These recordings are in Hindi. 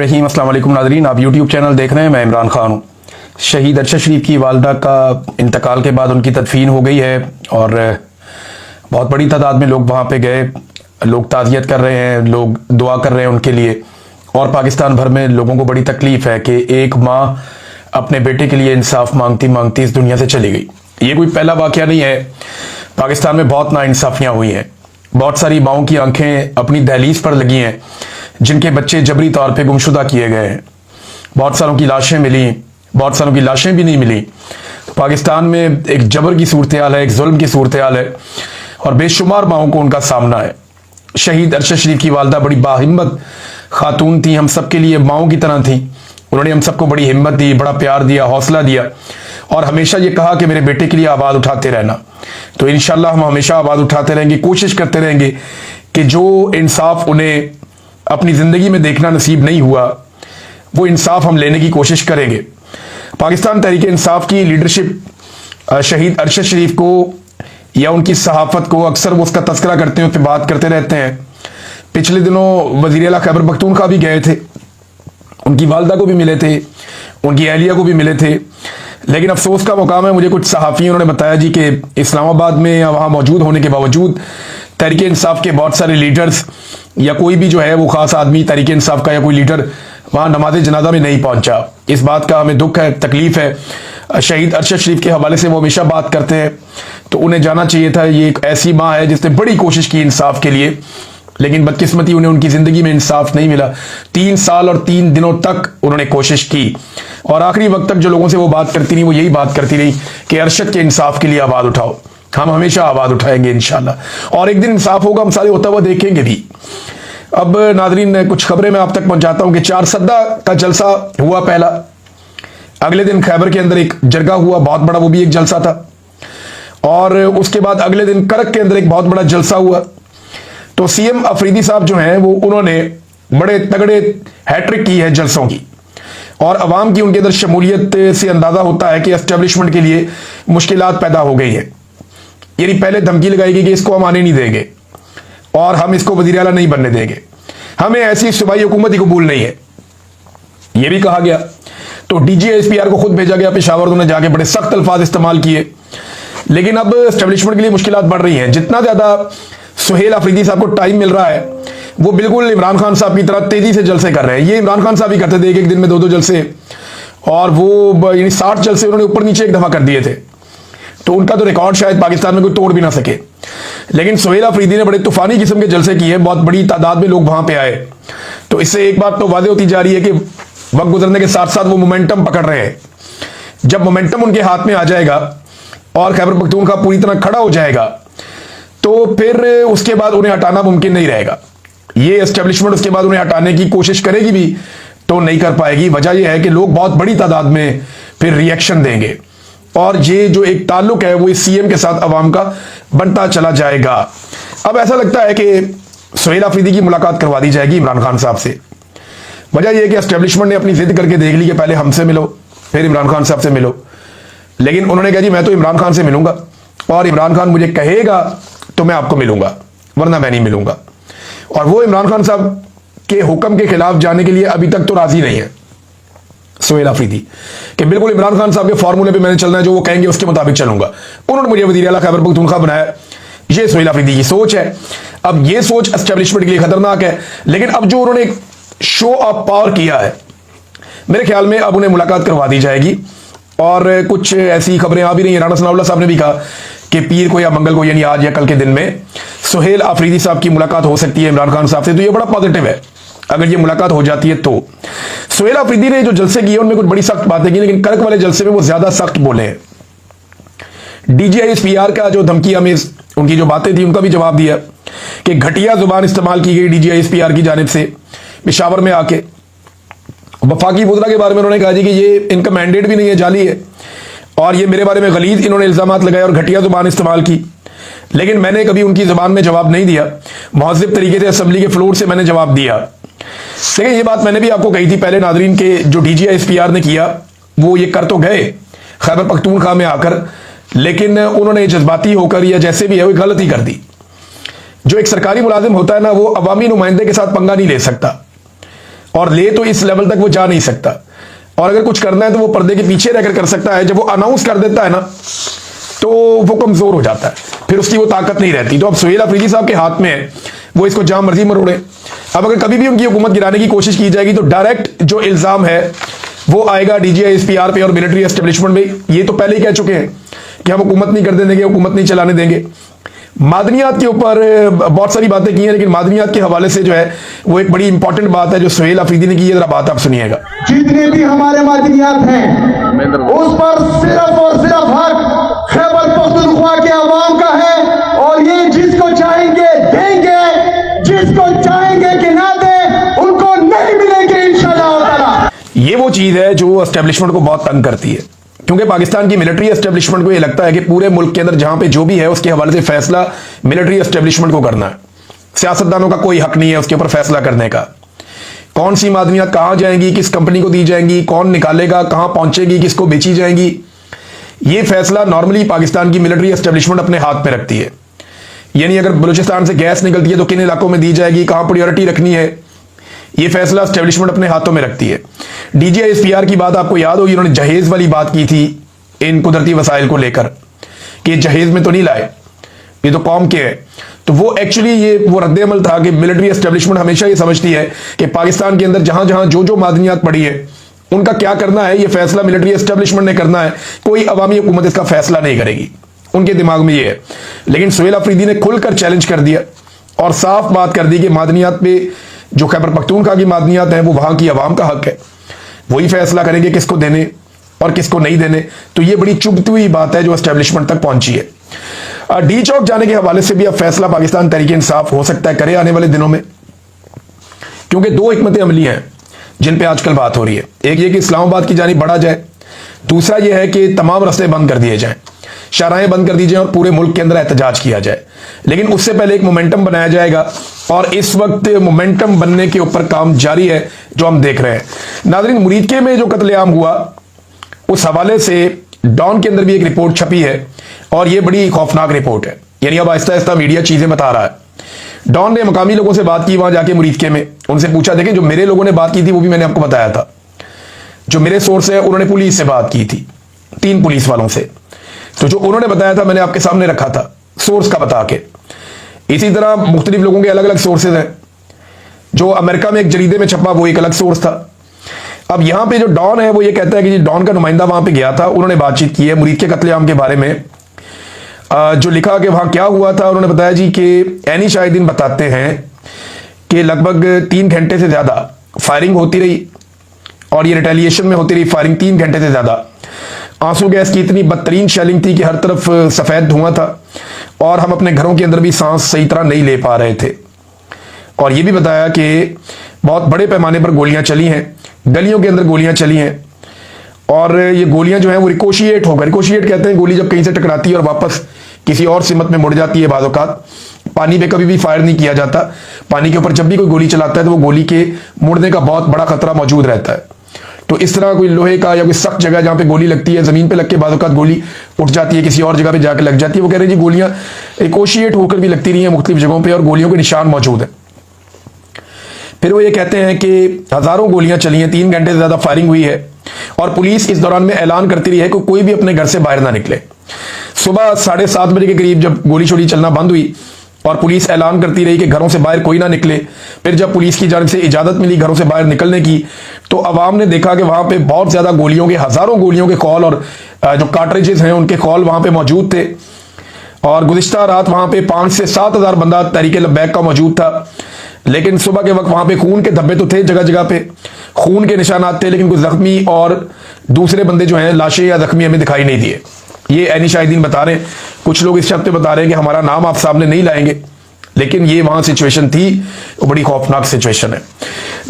रहीम अस्सलाम वालेकुम नाज़रीन, आप यूट्यूब चैनल देख रहे हैं। मैं इमरान खान हूँ। शहीद अरशद शरीफ की वालदा का इंतकाल के बाद उनकी तदफीन हो गई है और बहुत बड़ी तादाद में लोग वहाँ पे गए। लोग ताज़ियत कर रहे हैं, लोग दुआ कर रहे हैं उनके लिए। और पाकिस्तान भर में लोगों को बड़ी तकलीफ़ है कि एक माँ अपने बेटे के लिए इंसाफ मांगती मांगती इस दुनिया से चली गई। ये कोई पहला वाक़या नहीं है। पाकिस्तान में बहुत नाइंसाफ़ियाँ हुई हैं। बहुत सारी माँओं की आंखें अपनी दहलीज पर लगी हैं जिनके बच्चे जबरी तौर पे गुमशुदा किए गए हैं। बहुत सारों की लाशें मिली, बहुत सारों की लाशें भी नहीं मिली। पाकिस्तान में एक जबर की सूरत हाल है, एक जुल्म की सूरत हाल है और बेशुमार माओं को उनका सामना है। शहीद अरशद शरीफ की वालदा बड़ी बाहिम्मत खातून थी, हम सब के लिए माओं की तरह थी। उन्होंने हम सबको बड़ी हिम्मत दी, बड़ा प्यार दिया, हौसला दिया और हमेशा ये कहा कि मेरे बेटे के लिए आवाज़ उठाते रहना। तो इंशाल्लाह हम हमेशा आवाज़ उठाते रहेंगे, कोशिश करते रहेंगे कि जो इंसाफ उन्हें अपनी ज़िंदगी में देखना नसीब नहीं हुआ वो इंसाफ हम लेने की कोशिश करेंगे। पाकिस्तान तहरीक इंसाफ की लीडरशिप शहीद अरशद शरीफ को या उनकी सहाफ़त को अक्सर वो उसका तस्करा करते हैं, उस पर बात करते रहते हैं। पिछले दिनों वज़ीर आला खैबर पख्तूनख्वा भी गए थे, उनकी वालदा को भी मिले थे, उनकी अहलिया को भी मिले थे। लेकिन अफसोस का मुकाम है, मुझे कुछ सहाफ़ी उन्होंने बताया जी कि इस्लामाबाद में या वहाँ मौजूद होने के बावजूद तहरीक इंसाफ के बहुत सारे लीडर्स या कोई भी जो है वो ख़ास आदमी तहरीक इंसाफ का या कोई लीडर वहाँ नमाज जनाजा में नहीं पहुँचा। इस बात का हमें दुख है, तकलीफ़ है। शहीद अरशद शरीफ के हवाले से वो हमेशा बात करते हैं, तो उन्हें जाना चाहिए था। ये एक ऐसी माँ है जिसने बड़ी कोशिश की इंसाफ के लिए, लेकिन बदकिस्मती उन्हें उनकी ज़िंदगी में इंसाफ नहीं मिला। 3 साल और 3 दिनों तक उन्होंने कोशिश की और आखिरी वक्त तक जो लोगों से वो बात करती रही वो यही बात करती रही कि अरशद के इंसाफ के लिए आवाज़ उठाओ। हम हमेशा आवाज़ उठाएंगे इंशाल्लाह और एक दिन इंसाफ होगा, हम सारे होता हुआ देखेंगे भी। अब नाजरीन कुछ खबरें मैं आप तक पहुंचाता हूं कि 4 सद्दा का जलसा हुआ पहला। अगले दिन खैबर के अंदर एक जरगा हुआ बहुत बड़ा, वो भी एक जलसा था। और उसके बाद अगले दिन करक के अंदर एक बहुत बड़ा जलसा हुआ। तो सीएम अफरीदी साहब जो हैं वो उन्होंने बड़े तगड़े हैट्रिक की है जलसों की और अवाम की उनके अंदर शमूलियत से अंदाजा होता है कि एस्टेब्लिशमेंट के लिए मुश्किलात पैदा हो गई है। यानी पहले धमकी लगाई गई कि इसको हम आने नहीं देंगे और हम इसको वज़ीर आला नहीं बनने देंगे, हमें ऐसी सूबाई हुकूमत ही कबूल नहीं है, यह भी कहा गया। तो DGISPR को खुद भेजा गया पेशावर, उन्होंने जाके बड़े सख्त अल्फाज इस्तेमाल किए। लेकिन अब एस्टेब्लिशमेंट के लिए मुश्किलात बढ़ रही हैं। जितना ज्यादा सुहेल अफरीदी साहब को टाइम मिल रहा है वो बिल्कुल इमरान खान साहब की तरह तेजी से जलसे कर रहे हैं। ये इमरान खान साहब ही करते थे, एक दिन में 2-2 जलसे, और वो यानी 60 जलसे उन्होंने ऊपर नीचे एक दफा कर दिए थे। तो उनका तो रिकॉर्ड शायद पाकिस्तान में कोई तोड़ भी ना सके। लेकिन सुहेल अफरीदी ने बड़े तूफानी किस्म के जलसे किए, बहुत बड़ी तादाद में लोग वहां पे आए। तो इससे एक बात तो वादे होती जा रही है कि वक्त गुजरने के साथ साथ वो मोमेंटम पकड़ रहे हैं। जब मोमेंटम उनके हाथ में आ जाएगा और खैबर पख्तूनख्वा पूरी तरह खड़ा हो जाएगा तो फिर उसके बाद उन्हें हटाना मुमकिन नहीं रहेगा। ये एस्टेब्लिशमेंट उसके बाद उन्हें हटाने की कोशिश करेगी भी तो नहीं कर पाएगी। वजह यह है कि लोग बहुत बड़ी तादाद में फिर रिएक्शन देंगे और ये जो एक ताल्लुक है वो इस सीएम के साथ अवाम का बनता चला जाएगा। अब ऐसा लगता है कि सुहेल अफरीदी की मुलाकात करवा दी जाएगी इमरान खान साहब से। वजह यह है कि एस्टेब्लिशमेंट ने अपनी जिद करके देख ली कि पहले हमसे मिलो फिर इमरान खान साहब से मिलो। लेकिन उन्होंने कहा जी मैं तो इमरान खान से मिलूंगा और इमरान खान मुझे कहेगा तो मैं आपको मिलूंगा, वरना मैं नहीं मिलूंगा। और वो इमरान खान साहब के हुक्म के खिलाफ जाने के लिए अभी तक तो राजी नहीं है सुहेल अफरीदी कि बिल्कुल इमरान खान साहब के फॉर्मूले पे मैंने चलना है, जो वो कहेंगे उसके मुताबिक चलूंगा। उन्होंने मुझे वज़ीर आला खैबर पख्तूनख्वा बनाया, ये सुहेल अफरीदी की सोच है। अब ये सोच एस्टेब्लिशमेंट के लिए खतरनाक है। लेकिन अब जो उन्होंने शो ऑफ पावर किया है, मेरे ख्याल में अब उन्हें मुलाकात करवा दी जाएगी। और कुछ ऐसी खबरें आ भी रही हैं, राणा सनाउल्लाह साहब ने भी कहा कि पीर को या मंगल को यानी आज या कल के दिन में सुहेल अफरीदी साहब की मुलाकात हो सकती है इमरान खान साहब से। तो ये बड़ा पॉजिटिव है अगर ये मुलाकात हो जाती है। तो सुहेल अफरीदी ने जो जलसे किए उनमें कुछ बड़ी सख्त बातें की, लेकिन करक वाले जलसे में वो ज्यादा सख्त बोले हैं। DGISPR का जो धमकी अमेज उनकी जो बातें थी उनका भी जवाब दिया कि घटिया जुबान इस्तेमाल की गई DGISPR की जानिब से पेशावर में आके। वफाकी वज़रा के बारे में उन्होंने कहा जी कि ये इनका मैंडेट भी नहीं है, जाली है, और ये मेरे बारे में गलीज इन्होंने इल्जामात लगाए और घटिया जुबान इस्तेमाल की। लेकिन मैंने कभी उनकी जुबान में जवाब नहीं दिया, महज़िब तरीके से असेंबली के फ्लोर से मैंने जवाब दिया। देखिए ये बात मैंने भी आपको कही थी पहले नाजरीन के जो DGISPR ने किया वो ये कर तो गए खैबर पख्तूनख्वा में आकर, लेकिन उन्होंने जज्बाती होकर या जैसे भी है वो गलती कर दी। जो एक सरकारी मुलाजिम होता है ना वो अवामी नुमाइंदे के साथ पंगा नहीं ले सकता। और ले तो इस लेवल तक वो जा नहीं सकता, और अगर कुछ करना है तो वो पर्दे के पीछे रहकर कर सकता है। जब वो अनाउंस कर देता है ना तो वो कमजोर हो जाता है, फिर उसकी वो ताकत नहीं रहती। तो अब सुहेल अफरीदी साहब के हाथ में है, वो इसको जहां मर्जी मरोड़े। अब अगर कभी भी उनकी हुकूमत गिराने की कोशिश की जाएगी तो डायरेक्ट जो इल्जाम है वो आएगा DGISPR पे और मिलिट्री एस्टेब्लिशमेंट में। ये तो पहले ही कह चुके हैं कि हम हुकूमत नहीं करने देंगे, हुकूमत नहीं चलाने देंगे। मादनियात के ऊपर बहुत सारी बातें की हैं, लेकिन मादनियात के हवाले से जो है वो एक बड़ी इंपॉर्टेंट बात है जो सुहेल अफरीदी ने की है। जरा बात आप सुनिएगा। जितने भी हमारे मादनियात हैं उस पर सिर्फ और सिर्फ हक खैबर पख्तूनख्वा के अवाम का है, और ये जिसको चाहेंगे देंगे, जिसको चाहेंगे कि ना दे उनको नहीं मिलेंगे इंशाअल्लाह ताला। ये वो चीज है जो एस्टेब्लिशमेंट को बहुत तंग करती है, क्योंकि पाकिस्तान की मिलिट्री एस्टेब्लिशमेंट को ये लगता है कि पूरे मुल्क के अंदर जहां पे जो भी है उसके हवाले से फैसला मिलिट्री एस्टेब्लिशमेंट को करना है। सियासतदानों का कोई हक नहीं है उसके ऊपर फैसला करने का। कौन सी मादनियात कहां जाएंगी, किस कंपनी को दी जाएंगी, कौन निकालेगा, कहां पहुंचेगी, किसको बेची जाएंगी, ये फैसला नॉर्मली पाकिस्तान की मिलिट्री एस्टेब्लिशमेंट अपने हाथ में रखती है। यानी अगर बलूचिस्तान से गैस निकलती है तो किन इलाकों में दी जाएगी, कहां प्रायोरिटी रखनी है, ये फैसला एस्टेब्लिशमेंट अपने हाथों में रखती है। DGISPR की बात आपको याद होगी, उन्होंने जहेज वाली बात की थी इन कुदरती वसाइल को लेकर कि जहेज में तो नहीं लाए, ये तो कौम के है। तो वो एक्चुअली ये वो रद्द-ए-अमल था कि मिलिट्री एस्टेब्लिशमेंट हमेशा ये समझती है कि पाकिस्तान के अंदर जहां जहां जो जो मादनियात पड़ी है उनका क्या करना है, ये फैसला मिलिट्री एस्टेब्लिशमेंट ने करना है, कोई अवामी हुकूमत इसका फैसला नहीं करेगी। उनके दिमाग में ये है। लेकिन सुहेल अफरीदी ने खुलकर चैलेंज कर दिया और साफ बात कर दी कि मादनियात पे जो खैबर पख्तूनख्वा की मादनियात हैं वो वहां की आवाम का हक है, वही फैसला करेंगे किसको देने और किसको नहीं देने। तो ये बड़ी चुभती हुई बात है जो एस्टेब्लिशमेंट तक पहुंची है। डी चौक जाने के हवाले से भी अब फैसला पाकिस्तान तहरीक इंसाफ हो सकता है करे आने वाले दिनों में, क्योंकि दो हिकमत अमली हैं जिन पे आजकल बात हो रही है। एक ये कि इस्लामाबाद की जानिब बढ़ा जाए, दूसरा ये है कि तमाम रास्ते बंद कर दिए जाएं, शाहराहें बंद कर दी जाएं और पूरे मुल्क के अंदर एहतजाज किया जाए। लेकिन उससे पहले एक मोमेंटम बनाया जाएगा और इस वक्त मोमेंटम बनने के ऊपर काम जारी है जो हम देख रहे हैं। नाज़रीन, मुरीदके में जो कत्लेआम हुआ उस हवाले से डॉन के अंदर भी एक रिपोर्ट छपी है और यह बड़ी खौफनाक रिपोर्ट है। यानी अब आहिस्ता आहिस्ता मीडिया चीजें बता रहा है। डॉन ने मकामी लोगों से बात की वहां जाके मुरीदके में, उनसे पूछा, देखें जो मेरे लोगों ने बात की थी वो भी मैंने आपको बताया था, जो मेरे सोर्स है उन्होंने पुलिस से बात की थी, 3 पुलिस वालों से। तो जो उन्होंने बताया था मैंने आपके सामने रखा था सोर्स का बता के। इसी तरह मुख्तलिफ लोगों के अलग अलग सोर्सेज हैं। जो अमेरिका में एक जरीदे में छपा वो एक अलग सोर्स था। अब यहां पे जो डॉन है वो ये कहता है कि डॉन का नुमाइंदा वहां पे गया था, उन्होंने बातचीत की है मुरीद के कत्लेआम के बारे में। जो लिखा कि वहां क्या हुआ था, उन्होंने बताया जी कि एनी शाहिदीन बताते हैं कि लगभग 3 घंटे से ज्यादा फायरिंग होती रही और ये रिटेलिएशन में होती रही फायरिंग 3 घंटे से ज्यादा। आंसू गैस की इतनी बदतरीन शेलिंग थी कि हर तरफ सफेद धुआं था और हम अपने घरों के अंदर भी सांस सही तरह नहीं ले पा रहे थे। और ये भी बताया कि बहुत बड़े पैमाने पर गोलियां चली हैं, गलियों के अंदर गोलियां चली हैं और ये गोलियां जो हैं वो रिकोशिएट होकर, रिकोशिएट कहते हैं गोली जब कहीं से टकराती है और वापस किसी और सिमत में मुड़ जाती है। बाज़ औक़ात पानी पे कभी भी फायर नहीं किया जाता, पानी के ऊपर जब भी कोई गोली चलाता है तो वो गोली के मुड़ने का बहुत बड़ा खतरा मौजूद रहता है। तो इस तरह कोई लोहे का या कोई सख्त जगह जहां पे गोली लगती है, जमीन पे लग के बाज़ औक़ात गोली उठ जाती है, किसी और जगह पे जाके लग जाती है। वो कह रहे हैं जी गोलियां रिकोशिएट होकर भी लगती रही हैं मुख्तलिफ जगहों पे और गोलियों के निशान मौजूद है। फिर वो ये कहते हैं कि हजारों गोलियां चली हैं, 3 घंटे से ज्यादा फायरिंग हुई है और पुलिस इस दौरान में ऐलान करती रही है कि कोई भी अपने घर से बाहर ना निकले। सुबह 7:30 बजे के करीब जब गोली छोड़ी चलना बंद हुई और पुलिस ऐलान करती रही कि घरों से बाहर कोई ना निकले, फिर जब पुलिस की जानिब से इजाजत मिली घरों से बाहर निकलने की तो अवाम ने देखा कि वहां पे बहुत ज्यादा गोलियों के, हजारों गोलियों के कॉल और जो कार्ट्रिजेस हैं उनके कॉल वहां पे मौजूद थे। और गुज़िश्ता रात वहां पे 5 से 7 हज़ार बंदा तहरीक लब्बैक का मौजूद था। लेकिन सुबह के वक्त वहां पे खून के धब्बे तो थे, जगह जगह पे खून के निशानात थे, लेकिन कुछ जख्मी और दूसरे बंदे जो हैं लाशें या जख्मी हमें दिखाई नहीं दिए। ये ऐनी शाहिदीन बता रहे हैं। कुछ लोग इस शर्त पे बता रहे हैं कि हमारा नाम आप सामने नहीं लाएंगे, लेकिन ये वहां सिचुएशन थी, वो बड़ी खौफनाक सिचुएशन है।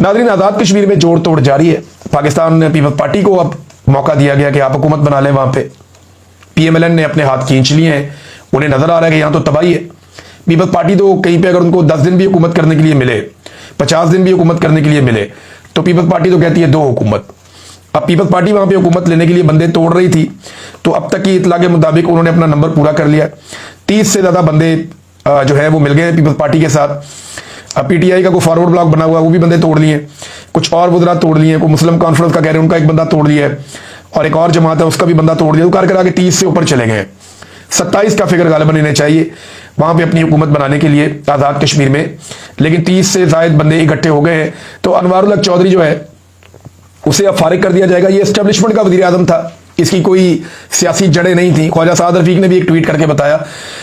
नाज़रीन, आज़ाद कश्मीर में जोड़ तोड़ जारी है। पाकिस्तान पीपल्स पार्टी को अब मौका दिया गया कि आप हुकूमत बना लें। वहां पे PMLN ने अपने हाथ खींच लिए हैं, उन्हें नजर आ रहा है कि यहां तो तबाही है। पीपल्स पार्टी तो कहीं पे अगर उनको 10 दिन भी हुकूमत करने के लिए मिले, 50 दिन भी हुकूमत करने के लिए मिले, तो पीपल्स पार्टी तो कहती है 2 हुकूमत। अब पीपल्स पार्टी वहां पे हुकूमत लेने के लिए बंदे तोड़ रही थी, तो अब तक की इतला के मुताबिक उन्होंने अपना नंबर पूरा कर लिया। 30 से ज्यादा बंदे जो है वो मिल गए पीपल्स पार्टी के साथ। अब PTI का कोई फॉरवर्ड ब्लॉक बना हुआ वो भी बंदे तोड़ लिए, कुछ कुछ और वज़रा तोड़ लिए, कोई मुस्लिम कॉन्फ्रेंस का कह रहे हैं उनका एक बंदा तोड़ लिया है, और एक और जमात है उसका भी बंदा तोड़ दिया, तो कर आगे 30 से ऊपर चले गए। 27 का फिगर गालिबन इन्हें चाहिए वहां पे अपनी हुकूमत बनाने के लिए आज़ाद कश्मीर में, लेकिन 30 से ज़ायद बंदे इकट्ठे हो गए हैं। तो अनवारुल हक चौधरी जो है उसे अब फारिग कर दिया जाएगा। ये एस्टेब्लिशमेंट का वज़ीर आज़म था, इसकी कोई सियासी जड़ें नहीं थी। ख्वाजा साद रफीक ने भी एक ट्वीट करके बताया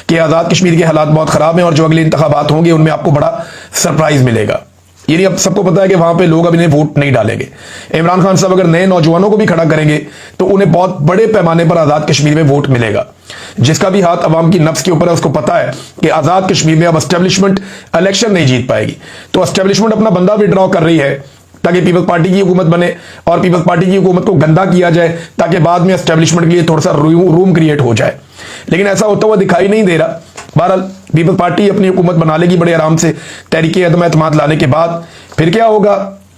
कि आज़ाद कश्मीर के हालात बहुत ख़राब हैं और जो अगले इंतखाबात होंगे उनमें आपको बड़ा सरप्राइज मिलेगा। यानी अब सबको पता है कि वहां पे लोग अब इन्हें वोट नहीं डालेंगे। इमरान खान साहब अगर नए नौजवानों को भी खड़ा करेंगे तो उन्हें बहुत बड़े पैमाने पर आज़ाद कश्मीर में वोट मिलेगा। जिसका भी हाथ अवाम की नफ्स के ऊपर है उसको पता है कि आज़ाद कश्मीर में अब एस्टेब्लिशमेंट इलेक्शन नहीं जीत पाएगी। तो एस्टेब्लिशमेंट अपना बंदा विड्रॉ कर रही है ताकि पीपल्स पार्टी की हुकूमत बने और पीपल्स पार्टी की हुकूमत को गंदा किया जाए ताकि बाद में एस्टेब्लिशमेंट के लिए थोड़ा सा रूम क्रिएट हो जाए। लेकिन ऐसा होता हुआ दिखाई नहीं दे रहा। बहरहाल पीपल्स पार्टी अपनी हुकूमत बना लेगी बड़े आराम से तहरीक अदम एतमाद लाने के बाद। फिर क्या होगा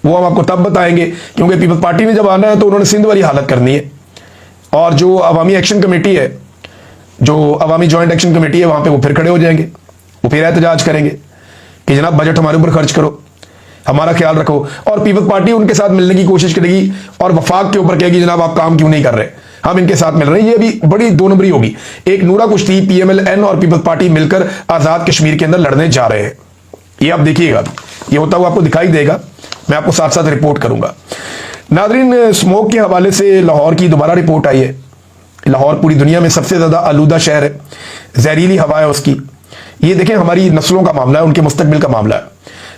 वो हम आपको तब बताएंगे, क्योंकि पीपल्स पार्टी ने जब आना है तो उन्होंने सिंध वाली हालत करनी है। और जो अवामी एक्शन कमेटी है, जो अवामी जॉइंट एक्शन कमेटी है, वहां पे वो फिर खड़े हो जाएंगे, वो फिर एहतजाज करेंगे कि जनाब बजट हमारे ऊपर खर्च करो, हमारा ख्याल रखो। और पीपल्स पार्टी उनके साथ मिलने की कोशिश करेगी और वफाक के ऊपर कहेगी जनाब आप काम क्यों नहीं कर रहे, हम इनके साथ मिल रहे हैं। ये भी बड़ी दो नंबरी होगी। एक नूरा कुश्ती PMLN और पीपल्स पार्टी मिलकर आजाद कश्मीर के अंदर लड़ने जा रहे हैं। ये आप देखिएगा, ये होता हुआ आपको दिखाई देगा, मैं आपको साथ साथ रिपोर्ट करूंगा। नादरीन, स्मोक के हवाले से लाहौर की दोबारा रिपोर्ट आई है। लाहौर पूरी दुनिया में सबसे ज्यादा आलूदा शहर है, जहरीली हवा है उसकी। ये देखें, हमारी नस्लों का मामला है, उनके मुस्तकबिल का मामला है,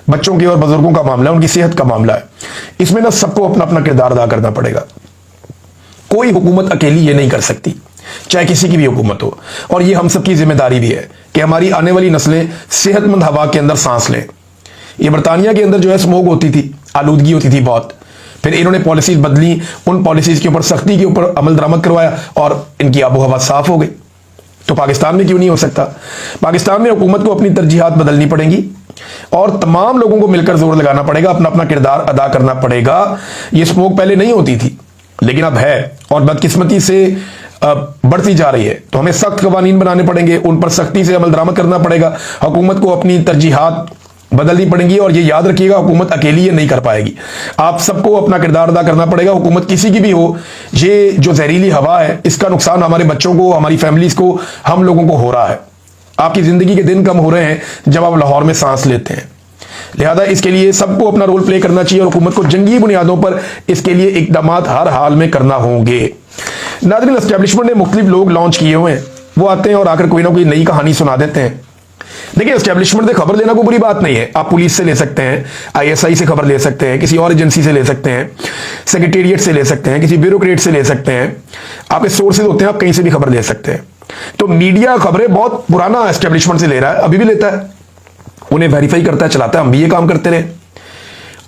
बच्चों के और बुजुर्गों का मामला है, उनकी सेहत का मामला है। इसमें ना सबको अपना अपना किरदार अदा करना पड़ेगा। कोई हुकूमत अकेली ये नहीं कर सकती, चाहे किसी की भी हुकूमत हो। और ये हम सबकी जिम्मेदारी भी है कि हमारी आने वाली नस्लें सेहतमंद हवा के अंदर सांस लें। ये बरतानिया के अंदर जो है स्मोक होती थी, आलूदगी होती थी बहुत, फिर इन्होंने पॉलिसीज बदली, उन पॉलिसीज के ऊपर सख्ती के ऊपर अमल दरामद करवाया और इनकी आबो हवा साफ हो गई। तो पाकिस्तान में क्यों नहीं हो सकता? पाकिस्तान में हुकूमत को अपनी तरजीहात बदलनी पड़ेंगी और तमाम लोगों को मिलकर जोर लगाना पड़ेगा, अपना अपना किरदार अदा करना पड़ेगा। ये स्मोक पहले नहीं होती थी लेकिन अब है और बदकिस्मती से बढ़ती जा रही है। तो हमें सख्त कवानीन बनाने पड़ेंगे, उन पर सख्ती से अमल दरामद करना पड़ेगा। हुकूमत को अपनी तरजीहात बदलनी पड़ेंगी और ये याद रखिएगा, हुकूमत अकेली ये नहीं कर पाएगी, आप सबको अपना किरदार अदा करना पड़ेगा। हुकूमत किसी की भी हो, ये जो जहरीली हवा है इसका नुकसान हमारे बच्चों को, हमारी फैमिलीज को, हम लोगों को हो रहा है। आपकी जिंदगी के दिन कम हो रहे हैं जब आप लाहौर में सांस लेते हैं। लिहाजा इसके लिए सबको अपना रोल प्ले करना चाहिए और हुकूमत को जंगी बुनियादों पर इसके लिए इकदाम हर हाल में करना होंगे। नाज़रीन, एस्टेब्लिशमेंट ने मुख्तलिफ लोग लॉन्च किए हुए हैं, वो आते हैं और आकर कोई ना कोई नई कहानी सुना देते हैं। देखिए, एस्टेब्लिशमेंट से खबर लेना कोई बुरी बात नहीं है। आप पुलिस से ले सकते हैं, ISI से खबर ले सकते हैं, किसी और एजेंसी से ले सकते हैं, सेक्रेटेरिएट से ले सकते हैं, किसी ब्यूरोक्रेट से ले सकते हैं। आपके सोर्सेज होते हैं, आप कहीं से भी खबर ले सकते हैं। तो मीडिया खबरें बहुत पुराना एस्टेब्लिशमेंट से ले रहा है, अभी भी लेता है, उन्हें वेरीफाई करता है, चलाता है। हम भी ये काम करते रहे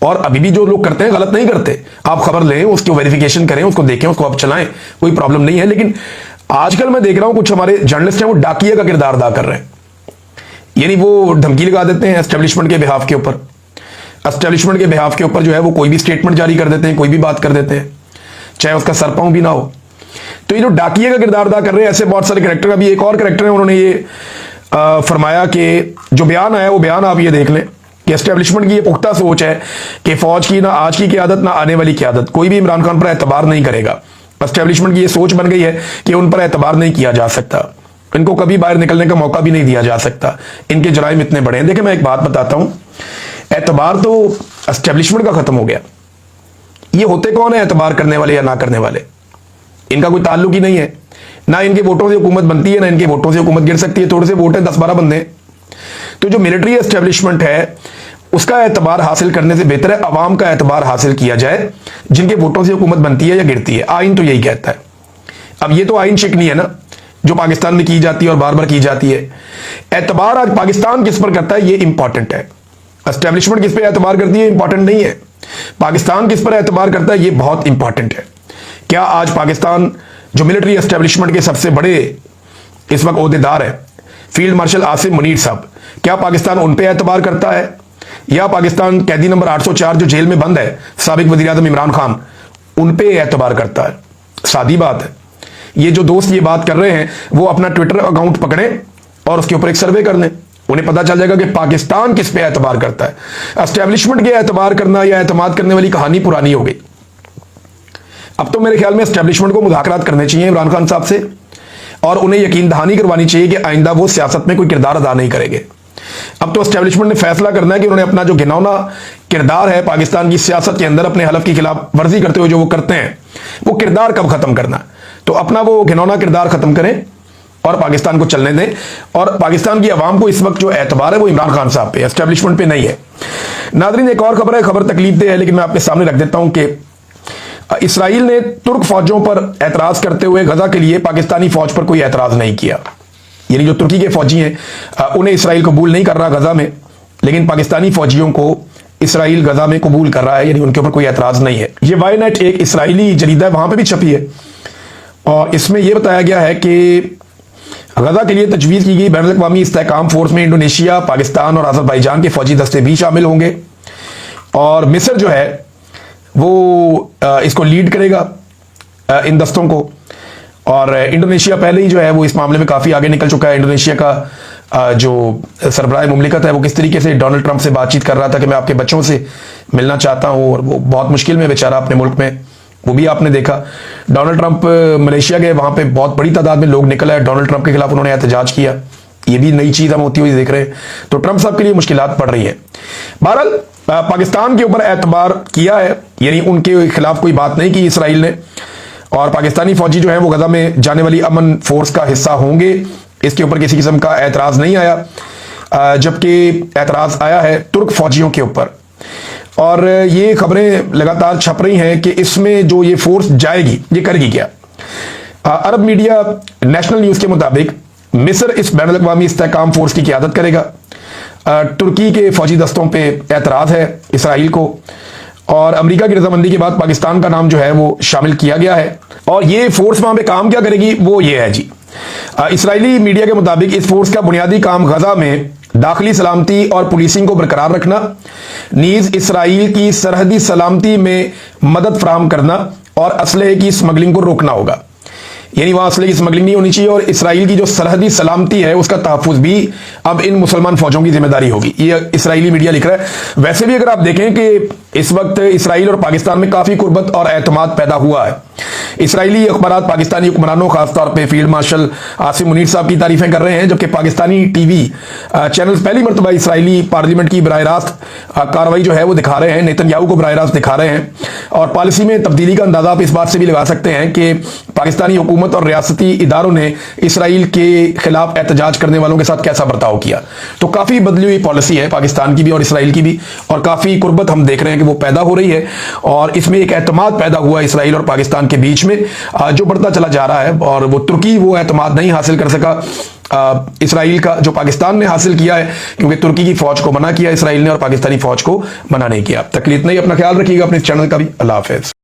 और अभी भी जो लोग करते हैं गलत नहीं करते। आप खबर लें, उसकी वेरिफिकेशन करें, उसको देखें, उसको आप चलाएं, कोई प्रॉब्लम नहीं है। लेकिन आजकल मैं देख रहा हूं कुछ हमारे जर्नलिस्ट हैं वो डाकिया का किरदार अदा कर रहे हैं। यानी वो धमकी लगा देते हैं एस्टेब्लिशमेंट के बिहाफ के ऊपर, एस्टेब्लिशमेंट के बिहाफ के ऊपर जो है वो कोई भी स्टेटमेंट जारी कर देते हैं, कोई भी बात कर देते हैं, चाहे उसका सरपांव भी ना हो। तो ये जो डाकिया का किरदार अदा कर रहे हैं, ऐसे बहुत सारे कैरेक्टर। अभी एक और कैरेक्टर है, उन्होंने ये फरमाया कि जो बयान आया वो बयान आप ये देख लें कि एस्टेब्लिशमेंट की ये पुख्ता सोच है कि फौज की ना आज की क़यादत ना आने वाली क़यादत कोई भी इमरान खान पर एतबार नहीं करेगा। एस्टेब्लिशमेंट की ये सोच बन गई है कि उन पर एतबार नहीं किया जा सकता, इनको कभी बाहर निकलने का मौका भी नहीं दिया जा सकता, इनके जराइम इतने बड़े हैं। देखिए, मैं एक बात बताता हूं, एतबार तो एस्टेब्लिशमेंट का खत्म हो गया। ये होते कौन है एतबार करने वाले या ना करने वाले? इनका कोई ताल्लुक ही नहीं है, ना इनके वोटों से हुकूमत बनती है, ना इनके वोटों से हुकूमत गिर सकती है। थोड़े से वोट है, 10-12 बंदे। तो जो मिलिट्री एस्टेब्लिशमेंट है उसका एतबार हासिल करने से बेहतर है अवाम का एतबार हासिल किया जाए, जिनके वोटों से हुकूमत बनती है या गिरती है। आइन तो यही कहता है। अब ये तो आइन शिकनी है ना जो पाकिस्तान में की जाती है और बार बार की जाती है। एतबार आज पाकिस्तान किस पर करता है ये इंपॉर्टेंट है। एस्टेब्लिशमेंट किस पे एतबार करती है इंपॉर्टेंट नहीं है, पाकिस्तान किस पर एतबार करता है ये बहुत इंपॉर्टेंट है। क्या आज पाकिस्तान जो मिलिट्री एस्टेब्लिशमेंट के सबसे बड़े इस वक्त ओहदेदार है फील्ड मार्शल आसिम मुनीर साहब, क्या पाकिस्तान उन पे एतबार करता है या पाकिस्तान कैदी नंबर 804 जो जेल में बंद है साबिक वजीर आज़म इमरान खान, उन पे एतबार करता है? सादी बात है। ये जो दोस्त ये बात कर रहे हैं वो अपना ट्विटर अकाउंट पकड़ें और उसके ऊपर एक सर्वे कर लें, उन्हें पता चल जाएगा कि पाकिस्तान किस पे एतबार करता है। एस्टेब्लिशमेंट के एतबार करना या एतमाद करने वाली कहानी पुरानी हो गई। अब तो मेरे ख्याल में एस्टेब्लिशमेंट को मुज़ाकरात करने चाहिए इमरान खान साहब से, और उन्हें यकीन दहानी करवानी चाहिए कि आइंदा वो सियासत में कोई किरदार अदा नहीं करेंगे। अब तो एस्टेब्लिशमेंट ने फैसला करना है कि उन्होंने अपना जो घिनौना किरदार है पाकिस्तान की सियासत के अंदर अपने हलफ की खिलाफ वर्जी करते हुए जो वो करते हैं, वो किरदार कब खत्म करना है। तो अपना वो घिनौना किरदार खत्म करें और पाकिस्तान को चलने दें। और पाकिस्तान की आवाम को इस वक्त जो एतबार है वो इमरान खान साहब पे, एस्टेब्लिशमेंट पे नहीं है। नाज़रीन, एक और खबर है, खबर तकलीफ दे है, लेकिन मैं आपके सामने रख देता हूं कि इसराइल ने तुर्क फौजों पर एतराज करते हुए गजा के लिए पाकिस्तानी फौज पर कोई एतराज नहीं किया। यानी जो तुर्की के फौजी हैं उन्हें इसराइल कबूल नहीं कर रहा गजा में, लेकिन पाकिस्तानी फौजियों को इसराइल गजा में कबूल कर रहा है, यानी उनके ऊपर कोई एतराज नहीं है। ये वाईनेट एक इसराइली जरीदा है, वहां पर भी छपी है, और इसमें यह बताया गया है कि गजा के लिए तजवीज़ की गई बैनुल-अक़वामी इस्तेहकाम फोर्स में इंडोनेशिया, पाकिस्तान और अज़रबैजान के फौजी दस्ते भी शामिल होंगे, और मिस्र जो है वो इसको लीड करेगा इन दस्तों को। और इंडोनेशिया पहले ही जो है वो इस मामले में काफ़ी आगे निकल चुका है। इंडोनेशिया का जो सरबराह मुमलिकत है वो किस तरीके से डोनाल्ड ट्रंप से बातचीत कर रहा था कि मैं आपके बच्चों से मिलना चाहता हूँ, और वो बहुत मुश्किल में बेचारा अपने मुल्क में, वो भी आपने देखा। डोनाल्ड ट्रंप मलेशिया गए, वहाँ पे बहुत बड़ी तादाद में लोग निकल आए, डोनाल्ड ट्रंप के खिलाफ उन्होंने एहतजाज किया। ये भी नई चीज़ हम होती हुई देख रहे हैं, तो ट्रंप साहब के लिए मुश्किलात पड़ रही है। बहरहाल पाकिस्तान के ऊपर एतबार किया है, यानी उनके खिलाफ कोई बात नहीं की इसराइल ने, और पाकिस्तानी फौजी जो है वो गजा में जाने वाली अमन फोर्स का हिस्सा होंगे, इसके ऊपर किसी किस्म का एतराज़ नहीं आया। जबकि एतराज़ आया है तुर्क फौजियों के ऊपर, और ये खबरें लगातार छप रही हैं कि इसमें जो ये फोर्स जाएगी ये करेगी क्या। अरब मीडिया नेशनल न्यूज़ के मुताबिक मिस्र इस बैनुल-अक़वामी इस्तेहकाम फोर्स की क़यादत करेगा। तुर्की के फौजी दस्तों पे एतराज़ है इसराइल को, और अमेरिका की रजामंदी के बाद पाकिस्तान का नाम जो है वो शामिल किया गया है। और ये फोर्स वहाँ पे काम क्या करेगी वो ये है जी, इसराइली मीडिया के मुताबिक इस फोर्स का बुनियादी काम गजा में दाखिली सलामती और पुलिसिंग को बरकरार रखना, नीज़ इसराइल की सरहदी सलामती में मदद फराहम करना और असलहे की स्मगलिंग को रोकना होगा। यानी वहां असले की स्मगलिंग नहीं होनी चाहिए, और इसराइल की जो सरहदी सलामती है उसका तहफ़्फ़ुज़ भी अब इन मुसलमान फौजों की जिम्मेदारी होगी, ये इसराइली मीडिया लिख रहा है। वैसे भी अगर आप देखें कि इस वक्त इसराइल और पाकिस्तान में काफ़ी कुर्बत और एतमाद पैदा हुआ है। इसराइली अखबारात पाकिस्तानी हुक्मरानों, खासतौर पर फील्ड मार्शल आसिम मुनीर साहब की तारीफें कर रहे हैं, जबकि पाकिस्तानी टीवी चैनल पहली मरतबा इसराइली पार्लियामेंट की बराह रास्त कार्रवाई जो है वो दिखा रहे हैं, नेतन्याहू को बराह रास्त दिखा रहे हैं। और पॉलिसी में तब्दीली का अंदाजा आप इस बात से भी लगा सकते हैं कि पाकिस्तानी हुकूमत और रियासती इदारों ने इसराइल के खिलाफ एहतजाज करने वालों के साथ कैसा बर्ताव किया। तो काफ़ी बदली हुई पॉलिसी है पाकिस्तान की भी और इसराइल की भी, और काफ़ी कुर्बत हम देख रहे हैं कि वो पैदा हो रही है, और इसमें एक एतमाद पैदा हुआ है इसराइल और पाकिस्तान के बीच में जो बढ़ता चला जा रहा है। और वो तुर्की वो एतमाद नहीं हासिल कर सका इसराइल का जो पाकिस्तान ने हासिल किया है, क्योंकि तुर्की की फौज को मना किया इसराइल ने और पाकिस्तानी फौज को मना नहीं किया। तकलीफ नहीं, अपना ख्याल रखिएगा अपने चैनल का भी। अल्लाह हाफिज़।